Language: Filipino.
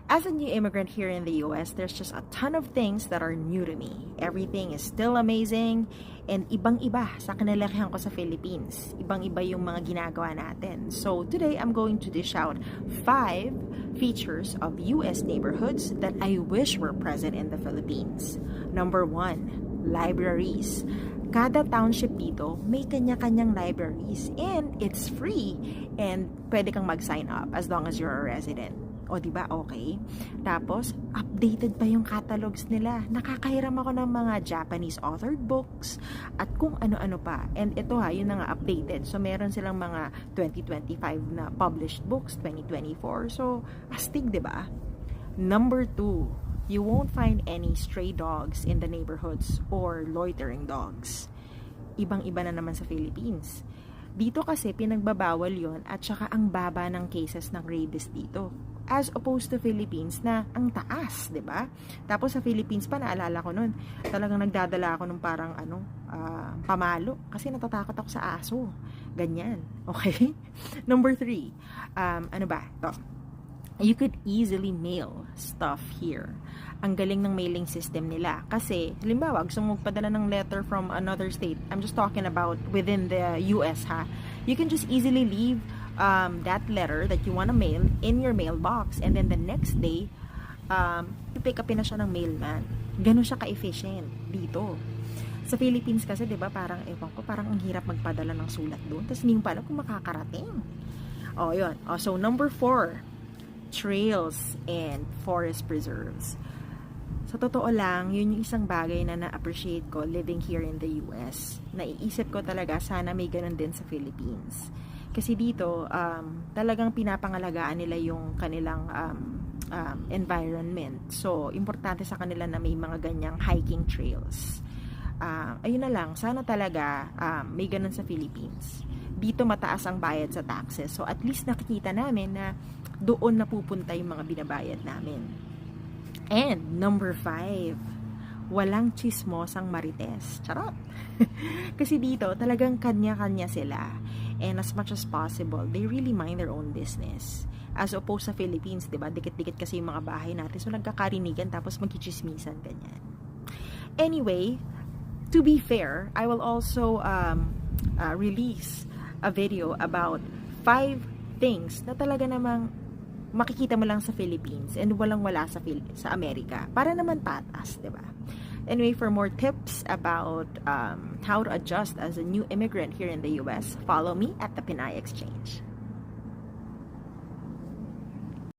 As a new immigrant here in the US, there's just a ton of things that are new to me. Everything is still amazing and ibang-iba sa kinalakihan ko sa Philippines. Ibang-iba yung mga ginagawa natin. So today, I'm going to dish out 5 features of US neighborhoods that I wish were present in the Philippines. Number 1, libraries. Kada township dito, may kanya-kanyang libraries and it's free and pwede kang mag-sign up as long as you're a resident. O diba, okay? Tapos, updated pa yung catalogs nila. Nakakahiram ako ng mga Japanese authored books at kung ano-ano pa. And ito yun na nga updated. So, meron silang mga 2025 na published books, 2024. So, astig, diba? Number 2, you won't find any stray dogs in the neighborhoods or loitering dogs. Ibang-iba na naman sa Philippines. Dito kasi pinagbabawal yon at saka ang baba ng cases ng rabies dito. As opposed to Philippines na ang taas, 'di ba? Tapos sa Philippines pa naalala ko noon, talagang nagdadala ako ng parang pamalo kasi natatakot ako sa aso. Ganyan. Okay? Number 3. Ano ba? Ito. You could easily mail stuff here. Ang galing ng mailing system nila. Kasi, halimbawa, gusto mong magpadala ng letter from another state. I'm just talking about within the US, ha? You can just easily leave that letter that you want to mail in your mailbox. And then the next day, pipick upin na siya ng mailman. Ganun siya ka-efficient dito. Sa Philippines kasi, di ba, parang, ewan ko, parang ang hirap magpadala ng sulat doon. Tapos hindi mo pala kung makakarating. O, yun. So, number 4. Trails and forest preserves. Sa totoo lang, yun yung isang bagay na na-appreciate ko living here in the US. Naiisip ko talaga, sana may ganun din sa Philippines. Kasi dito, talagang pinapangalagaan nila yung kanilang environment. So, importante sa kanila na may mga ganyang hiking trails. Ayun na lang, sana talaga may ganun sa Philippines. Dito mataas ang bayad sa taxes. So, at least nakikita namin na doon napupunta yung mga binabayad namin. And number 5, walang chismosang marites. Charot! Kasi dito, talagang kanya-kanya sila. And as much as possible, they really mind their own business. As opposed sa Philippines, diba? Dikit-dikit kasi yung mga bahay natin. So, nagkakarinigan tapos magkichismisan, ganyan. Anyway, to be fair, I will also release a video about 5 things na talaga namang makikita mo lang sa Philippines and walang-wala sa Amerika. Para naman patas, diba? Anyway, for more tips about how to adjust as a new immigrant here in the US, follow me at the Pinay Exchange.